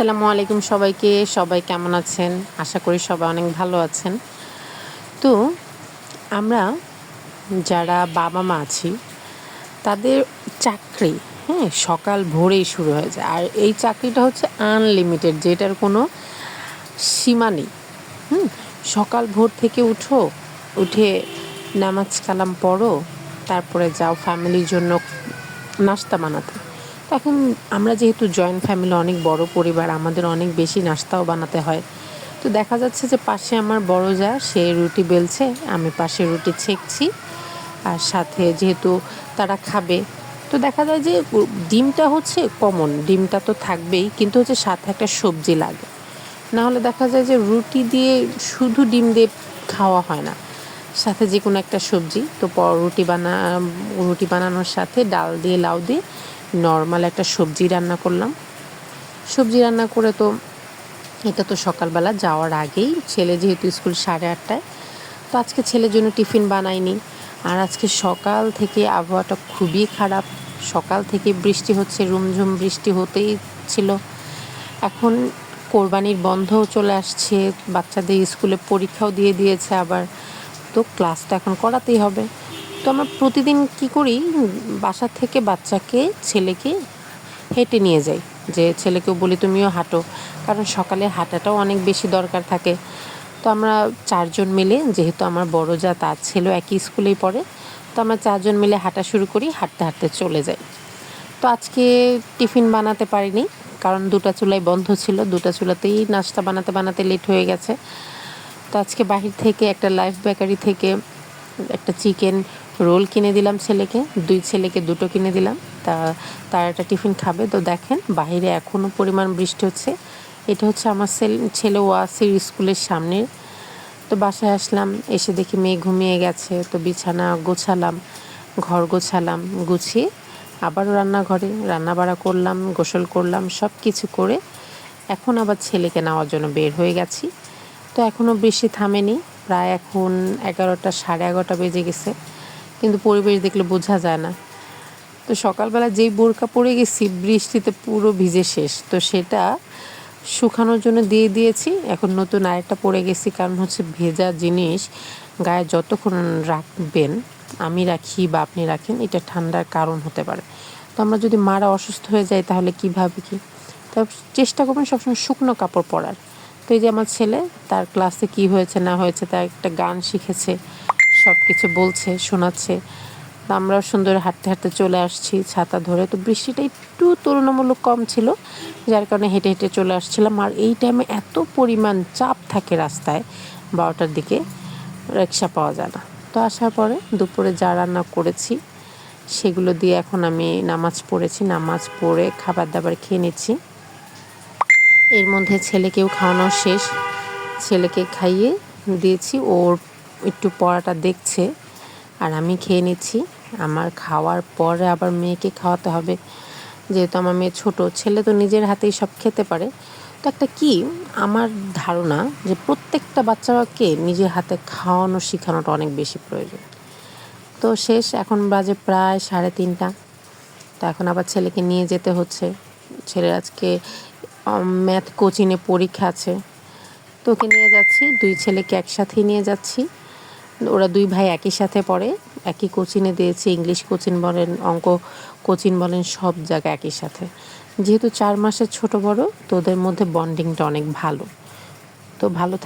আসসালামু আলাইকুম সবাইকে। সবাই কেমন আছেন? আশা করি সবাই অনেক ভালো আছেন। তো আমরা যারা বাবা-মা আছি তাদের চাকরি, সকাল ভোরেই শুরু হয়ে যায়। আর এই চাকরিটা হচ্ছে আনলিমিটেড, যেটার কোনো সীমা নেই। সকাল ভোর থেকে উঠে নামাজ কালাম পড়ো, তারপরে যাও ফ্যামিলির জন্য নাস্তা বানাতে। তো এখন আমরা যেহেতু জয়েন্ট ফ্যামিলি, অনেক বড় পরিবার, আমাদের অনেক বেশি নাস্তাও বানাতে হয়। তো দেখা যাচ্ছে যে পাশে আমার বড় যা, সে রুটি বেলছে, আমি পাশে রুটি ছেঁকছি। আর সাথে যেহেতু তারা খাবে, তো দেখা যায় যে ডিমটা হচ্ছে কমন, ডিমটা তো থাকবেই, কিন্তু হচ্ছে সাথে একটা সবজি লাগে। না হলে দেখা যায় যে রুটি দিয়ে শুধু ডিম দিয়ে খাওয়া হয় না, সাথে যে কোনো একটা সবজি। তো রুটি বানানোর সাথে ডাল দিয়ে লাউ দিয়ে নর্মাল একটা সবজি রান্না করলাম। সবজি রান্না করে তো এটা তো সকালবেলা যাওয়ার আগেই, ছেলে যেহেতু স্কুল 8:30টায়, তো আজকে ছেলের জন্য টিফিন বানাইনি। আর আজকে সকাল থেকে আবহাওয়াটা খুবই খারাপ, সকাল থেকে বৃষ্টি হচ্ছে, রুমঝুম বৃষ্টি হতেই ছিল। এখন কোরবানির বন্ধও চলে আসছে, বাচ্চাদের স্কুলে পরীক্ষাও দিয়ে দিয়েছে আবার, তো ক্লাসটা এখন করাতেই হবে। তো আমরা প্রতিদিন কি করি, বাসা থেকে ছেলেকে হেঁটে নিয়ে যাই, যে ছেলেকেও বলি তুমিও হাঁটো, কারণ সকালে হাঁটাটাও অনেক বেশি দরকার থাকে। তো আমরা 4জন মিলে, যেহেতু আমার বড় যা তার ছেলেও একই স্কুলেই পড়ে, তো আমরা 4জন মিলে হাঁটা শুরু করি, হাঁটতে হাঁটতে চলে যাই। তো আজকে টিফিন বানাতে পারিনি, কারণ 2টা চুলাই বন্ধ ছিল, 2টা চুলাতেই নাস্তা বানাতে বানাতে লেট হয়ে গেছে। তো আজকে বাহির থেকে একটা লাইফ বেকারি থেকে একটা চিকেন রোল কিনে দিলাম ছেলেকে, 2 ছেলেকে 2টো কিনে দিলাম। তার একটা টিফিন খাবে। তো দেখেন বাহিরে এখনও পরিমাণ বৃষ্টি হচ্ছে। এটা হচ্ছে আমার ছেলে ওয়াসির স্কুলের সামনে। তো বাসায় আসলাম, এসে দেখি মেয়ে ঘুমিয়ে গেছে। তো বিছানা গোছালাম, ঘর গোছালাম, গুছিয়ে আবারও রান্নাবাড়া করলাম, গোসল করলাম, সব কিছু করে এখন আবার ছেলেকে নেওয়ার জন্য বের হয়ে গেছি। তো এখনও বৃষ্টি থামেনি, প্রায় এখন 11টা 11:30 বেজে গেছে, কিন্তু পরিবেশ দেখলে বোঝা যায় না। তো সকালবেলা যেই বোরকা পরে গেছি, বৃষ্টিতে পুরো ভিজে শেষ। তো সেটা শুকানোর জন্য দিয়ে দিয়েছি, এখন নতুন আরেকটা পরে গেছি, কারণ হচ্ছে ভেজা জিনিস গায়ে যতক্ষণ রাখবেন, আমি রাখি বা আপনি রাখেন, এটা ঠান্ডার কারণ হতে পারে। তো আমরা যদি মারা অসুস্থ হয়ে যাই তাহলে কীভাবে কি, তা চেষ্টা করবেন সবসময় শুকনো কাপড় পরার। তো এই যে আমার ছেলে, তার ক্লাসে কি হয়েছে না হয়েছে, তার একটা গান শিখেছে, সব কিছু বলছে, শোনাচ্ছে। তো আমরাও সুন্দর হাঁটতে হাঁটতে চলে আসছি ছাতা ধরে। তো বৃষ্টিটা একটু তুলনামূলক কম ছিল, যার কারণে হেঁটে হেঁটে চলে আসছিলাম। আর এই টাইমে এত পরিমাণ চাপ থাকে রাস্তায়, 12টার দিকে রিক্সা পাওয়া যায় না। তো আসার পরে দুপুরে যা রান্না করেছি সেগুলো দিয়ে এখন আমি নামাজ পড়ে খাবার দাবার খেয়ে নিচ্ছি। এর মধ্যে ছেলেকেও খাওয়ানো শেষ, ছেলেকে খাইয়ে দিয়েছি, ওর একটু পড়াটা দেখছে আর আমি খেয়ে নিচ্ছি। আমার খাওয়ার পরে আবার মেয়েকে খাওয়াতে হবে, যেহেতু আমার মেয়ে ছোটো, ছেলে তো নিজের হাতেই সব খেতে পারে। তো একটা কি, আমার ধারণা যে প্রত্যেকটা বাচ্চাকে নিজের হাতে খাওয়ানো শেখানোটা অনেক বেশি প্রয়োজন। তো শেষ, এখন বাজে প্রায় 3:30। তো এখন আবার ছেলেকে নিয়ে যেতে হচ্ছে। ছেলের আজকে ম্যাথ কোচিংয়ে পরীক্ষা আছে, তো ওকে নিয়ে যাচ্ছি, 2 ছেলেকে একসাথেই নিয়ে যাচ্ছি। ওরা 2 ভাই একই সাথে পড়ে, একই কোচিংয়ে দিয়েছি, ইংলিশ কোচিং বলেন, অঙ্ক কোচিং বলেন, সব জায়গায় একই সাথে। যেহেতু 4 মাসের ছোট বড়, তো ওদের মধ্যে বন্ডিংটা অনেক ভালো। তো ভালো